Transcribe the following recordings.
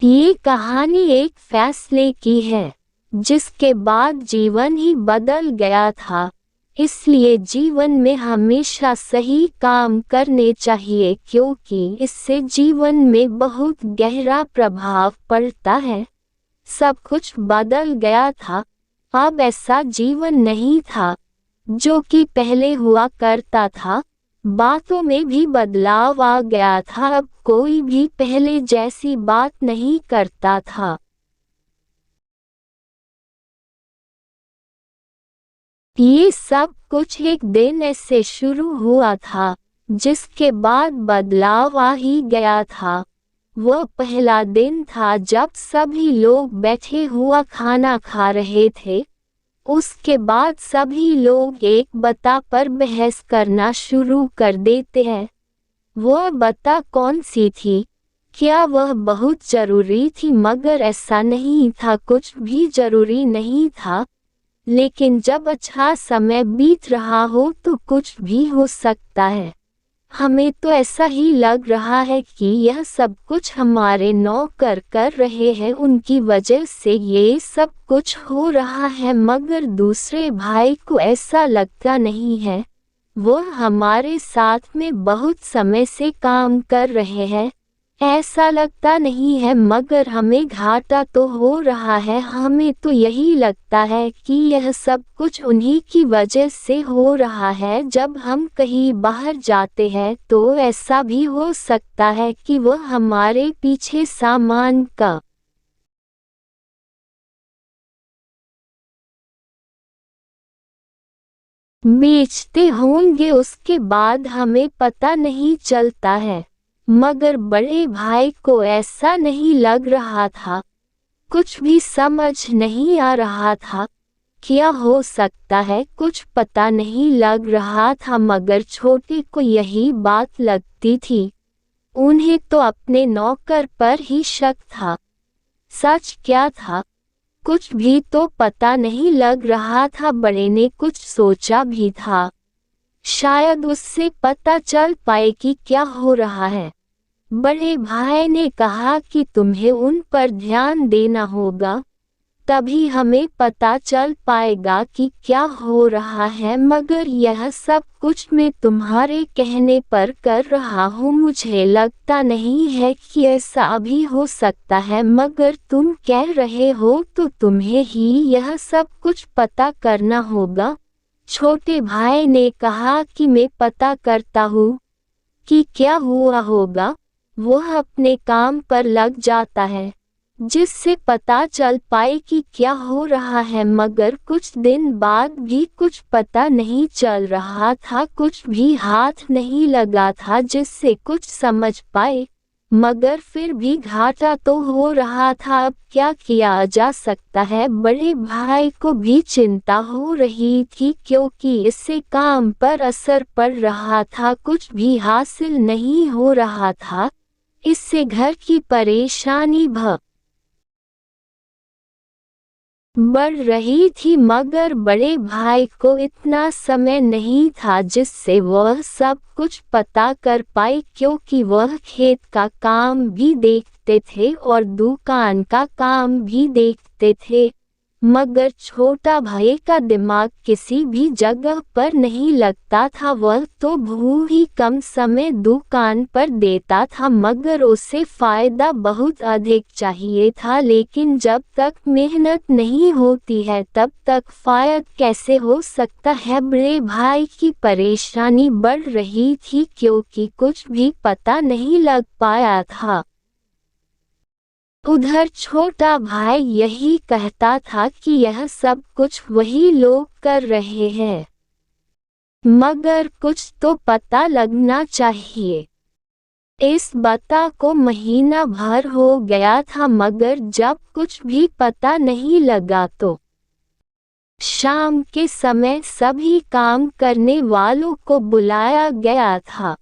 ये कहानी एक फैसले की है जिसके बाद जीवन ही बदल गया था। इसलिए जीवन में हमेशा सही काम करने चाहिए क्योंकि इससे जीवन में बहुत गहरा प्रभाव पड़ता है। सब कुछ बदल गया था। अब ऐसा जीवन नहीं था जो कि पहले हुआ करता था। बातों में भी बदलाव आ गया था। अब कोई भी पहले जैसी बात नहीं करता था। ये सब कुछ एक दिन ऐसे शुरू हुआ था जिसके बाद बदलाव आ ही गया था। वह पहला दिन था जब सभी लोग बैठे हुआ खाना खा रहे थे। उसके बाद सभी लोग एक बता पर बहस करना शुरू कर देते हैं। वह बता कौन सी थी? क्या वह बहुत जरूरी थी? मगर ऐसा नहीं था, कुछ भी जरूरी नहीं था। लेकिन जब अच्छा समय बीत रहा हो तो कुछ भी हो सकता है। हमें तो ऐसा ही लग रहा है कि यह सब कुछ हमारे नौकर कर रहे हैं, उनकी वजह से ये सब कुछ हो रहा है। मगर दूसरे भाई को ऐसा लगता नहीं है। वो हमारे साथ में बहुत समय से काम कर रहे हैं, ऐसा लगता नहीं है। मगर हमें घाटा तो हो रहा है। हमें तो यही लगता है कि यह सब कुछ उन्हीं की वजह से हो रहा है। जब हम कहीं बाहर जाते हैं तो ऐसा भी हो सकता है कि वह हमारे पीछे सामान का बेचते होंगे। उसके बाद हमें पता नहीं चलता है। मगर बड़े भाई को ऐसा नहीं लग रहा था। कुछ भी समझ नहीं आ रहा था। क्या हो सकता है, कुछ पता नहीं लग रहा था। मगर छोटे को यही बात लगती थी। उन्हें तो अपने नौकर पर ही शक था। सच क्या था, कुछ भी तो पता नहीं लग रहा था। बड़े ने कुछ सोचा भी था, शायद उससे पता चल पाए कि क्या हो रहा है। बड़े भाई ने कहा कि तुम्हें उन पर ध्यान देना होगा, तभी हमें पता चल पाएगा कि क्या हो रहा है। मगर यह सब कुछ मैं तुम्हारे कहने पर कर रहा हूँ। मुझे लगता नहीं है कि ऐसा अभी हो सकता है, मगर तुम कह रहे हो तो तुम्हें ही यह सब कुछ पता करना होगा। छोटे भाई ने कहा कि मैं पता करता हूँ कि क्या हुआ होगा। वह अपने काम पर लग जाता है जिससे पता चल पाए कि क्या हो रहा है। मगर कुछ दिन बाद भी कुछ पता नहीं चल रहा था, कुछ भी हाथ नहीं लगा था जिससे कुछ समझ पाए। मगर फिर भी घाटा तो हो रहा था। अब क्या किया जा सकता है? बड़े भाई को भी चिंता हो रही थी क्योंकि इससे काम पर असर पड़ रहा था, कुछ भी हासिल नहीं हो रहा था। इससे घर की परेशानी बढ़ रही थी। मगर बड़े भाई को इतना समय नहीं था जिससे वह सब कुछ पता कर पाए, क्योंकि वह खेत का काम भी देखते थे और दुकान का काम भी देखते थे। मगर छोटा भाई का दिमाग किसी भी जगह पर नहीं लगता था। वह तो बहुत ही कम समय दुकान पर देता था, मगर उसे फायदा बहुत अधिक चाहिए था। लेकिन जब तक मेहनत नहीं होती है तब तक फायदा कैसे हो सकता है? बड़े भाई की परेशानी बढ़ रही थी क्योंकि कुछ भी पता नहीं लग पाया था। उधर छोटा भाई यही कहता था कि यह सब कुछ वही लोग कर रहे हैं, मगर कुछ तो पता लगना चाहिए। इस बता को महीना भर हो गया था, मगर जब कुछ भी पता नहीं लगा तो शाम के समय सभी काम करने वालों को बुलाया गया था।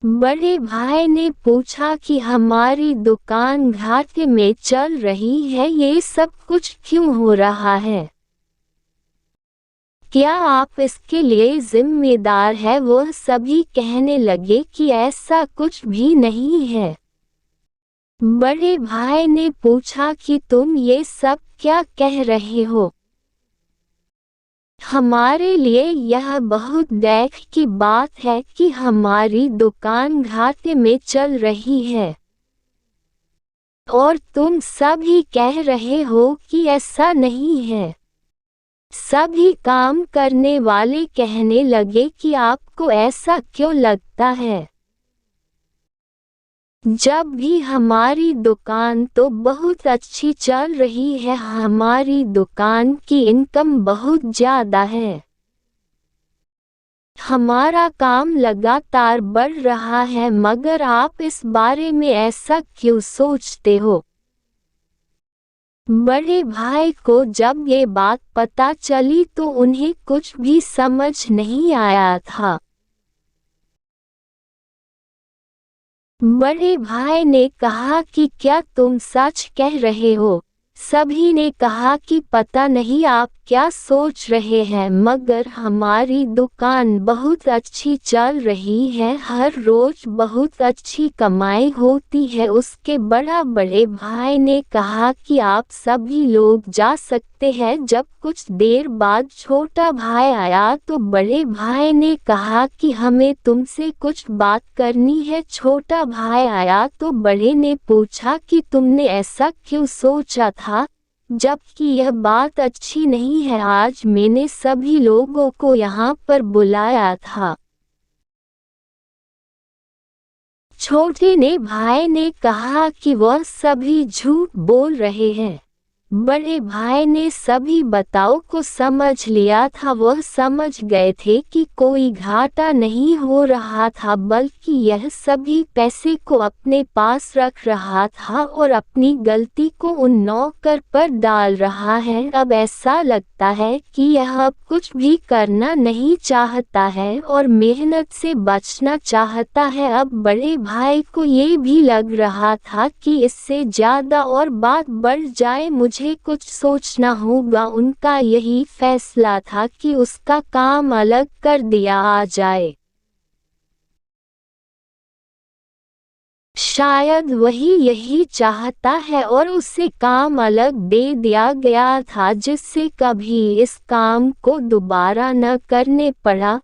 बड़े भाई ने पूछा कि हमारी दुकान घाटे में चल रही है, ये सब कुछ क्यों हो रहा है? क्या आप इसके लिए जिम्मेदार है? वह सभी कहने लगे कि ऐसा कुछ भी नहीं है। बड़े भाई ने पूछा कि तुम ये सब क्या कह रहे हो? हमारे लिए यह बहुत दुख की बात है कि हमारी दुकान घाटे में चल रही है और तुम सभी कह रहे हो कि ऐसा नहीं है। सभी काम करने वाले कहने लगे कि आपको ऐसा क्यों लगता है? जब भी हमारी दुकान तो बहुत अच्छी चल रही है, हमारी दुकान की इनकम बहुत ज़्यादा है, हमारा काम लगातार बढ़ रहा है, मगर आप इस बारे में ऐसा क्यों सोचते हो? बड़े भाई को जब ये बात पता चली तो उन्हें कुछ भी समझ नहीं आया था। बड़े भाई ने कहा कि क्या तुम सच कह रहे हो? सभी ने कहा कि पता नहीं आप क्या सोच रहे हैं, मगर हमारी दुकान बहुत अच्छी चल रही है, हर रोज बहुत अच्छी कमाई होती है। उसके बड़े भाई ने कहा कि आप सभी लोग जा सकते हैं। जब कुछ देर बाद छोटा भाई आया तो बड़े भाई ने कहा कि हमें तुमसे कुछ बात करनी है। छोटा भाई आया तो बड़े ने पूछा कि तुमने ऐसा क्यों सोचा था, जबकि यह बात अच्छी नहीं है? आज मैंने सभी लोगों को यहाँ पर बुलाया था। छोटे ने भाई ने कहा कि वह सभी झूठ बोल रहे हैं। बड़े भाई ने सभी बातों को समझ लिया था। वह समझ गए थे कि कोई घाटा नहीं हो रहा था, बल्कि यह सभी पैसे को अपने पास रख रहा था और अपनी गलती को उन नौकर पर डाल रहा है। अब ऐसा लगता है कि यह अब कुछ भी करना नहीं चाहता है और मेहनत से बचना चाहता है। अब बड़े भाई को ये भी लग रहा था कि इससे ज़्यादा और बात बढ़ जाए, मुझे कुछ सोचना होगा। उनका यही फैसला था कि उसका काम अलग कर दिया जाए। शायद वही यही चाहता है और उसे काम अलग दे दिया गया था, जिससे कभी इस काम को दोबारा न करने पड़ा।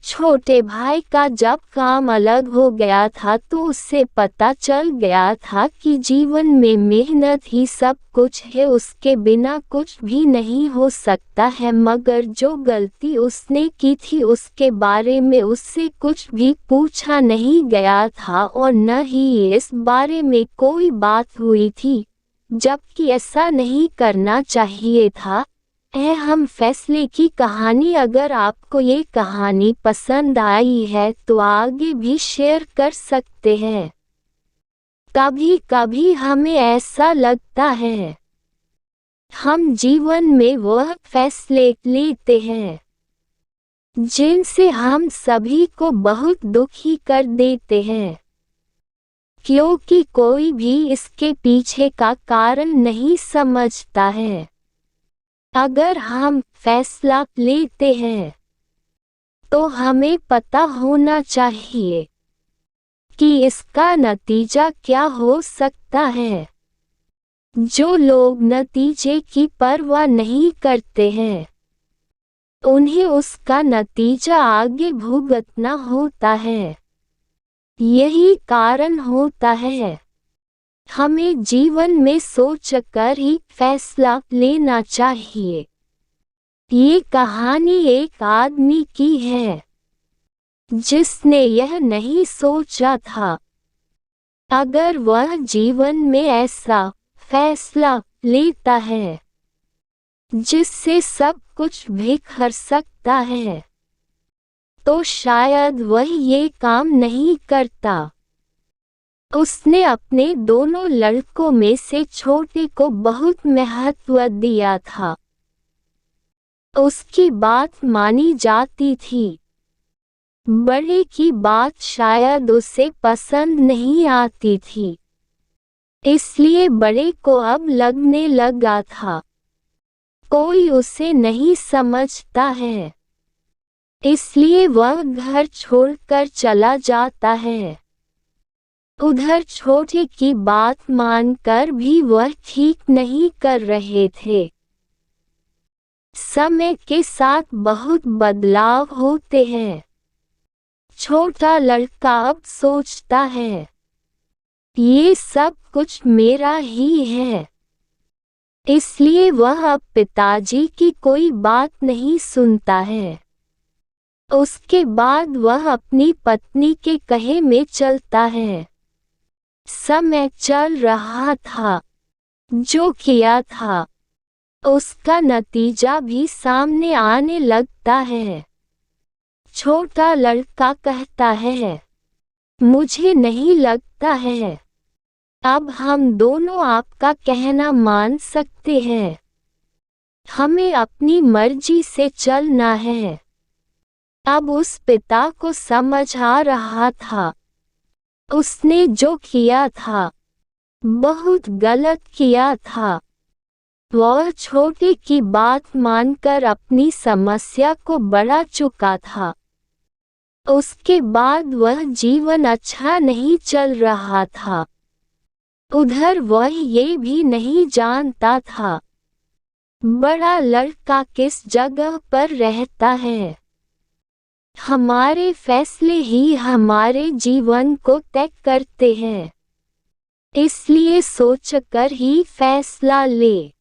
छोटे भाई का जब काम अलग हो गया था तो उससे पता चल गया था कि जीवन में मेहनत ही सब कुछ है, उसके बिना कुछ भी नहीं हो सकता है। मगर जो गलती उसने की थी उसके बारे में उससे कुछ भी पूछा नहीं गया था और न ही इस बारे में कोई बात हुई थी, जबकि ऐसा नहीं करना चाहिए था। हम फैसले की कहानी। अगर आपको ये कहानी पसंद आई है तो आगे भी शेयर कर सकते हैं। कभी कभी हमें ऐसा लगता है हम जीवन में वह फैसले लेते हैं जिनसे हम सभी को बहुत दुखी कर देते हैं, क्योंकि कोई भी इसके पीछे का कारण नहीं समझता है। अगर हम फैसला लेते हैं तो हमें पता होना चाहिए कि इसका नतीजा क्या हो सकता है। जो लोग नतीजे की परवाह नहीं करते हैं उन्हें उसका नतीजा आगे भुगतना होता है। यही कारण होता है हमें जीवन में सोचकर ही फैसला लेना चाहिए। ये कहानी एक आदमी की है जिसने यह नहीं सोचा था अगर वह जीवन में ऐसा फैसला लेता है जिससे सब कुछ बिखर सकता है, तो शायद वह ये काम नहीं करता। उसने अपने दोनों लड़कों में से छोटे को बहुत महत्व दिया था। उसकी बात मानी जाती थी। बड़े की बात शायद उसे पसंद नहीं आती थी, इसलिए बड़े को अब लगने लगा था कोई उसे नहीं समझता है, इसलिए वह घर छोड़कर चला जाता है। उधर छोटे की बात मानकर भी वह ठीक नहीं कर रहे थे। समय के साथ बहुत बदलाव होते हैं। छोटा लड़का अब सोचता है, ये सब कुछ मेरा ही है। इसलिए वह अब पिताजी की कोई बात नहीं सुनता है। उसके बाद वह अपनी पत्नी के कहे में चलता है। समय चल रहा था। जो किया था उसका नतीजा भी सामने आने लगता है। छोटा लड़का कहता है, मुझे नहीं लगता है अब हम दोनों आपका कहना मान सकते हैं। हमें अपनी मर्जी से चलना है। अब उस पिता को समझ आ रहा था, उसने जो किया था बहुत गलत किया था। वह छोटे की बात मानकर अपनी समस्या को बढ़ा चुका था। उसके बाद वह जीवन अच्छा नहीं चल रहा था। उधर वह ये भी नहीं जानता था, बड़ा लड़का किस जगह पर रहता है। हमारे फैसले ही हमारे जीवन को तय करते हैं। इसलिए सोचकर ही फैसला ले।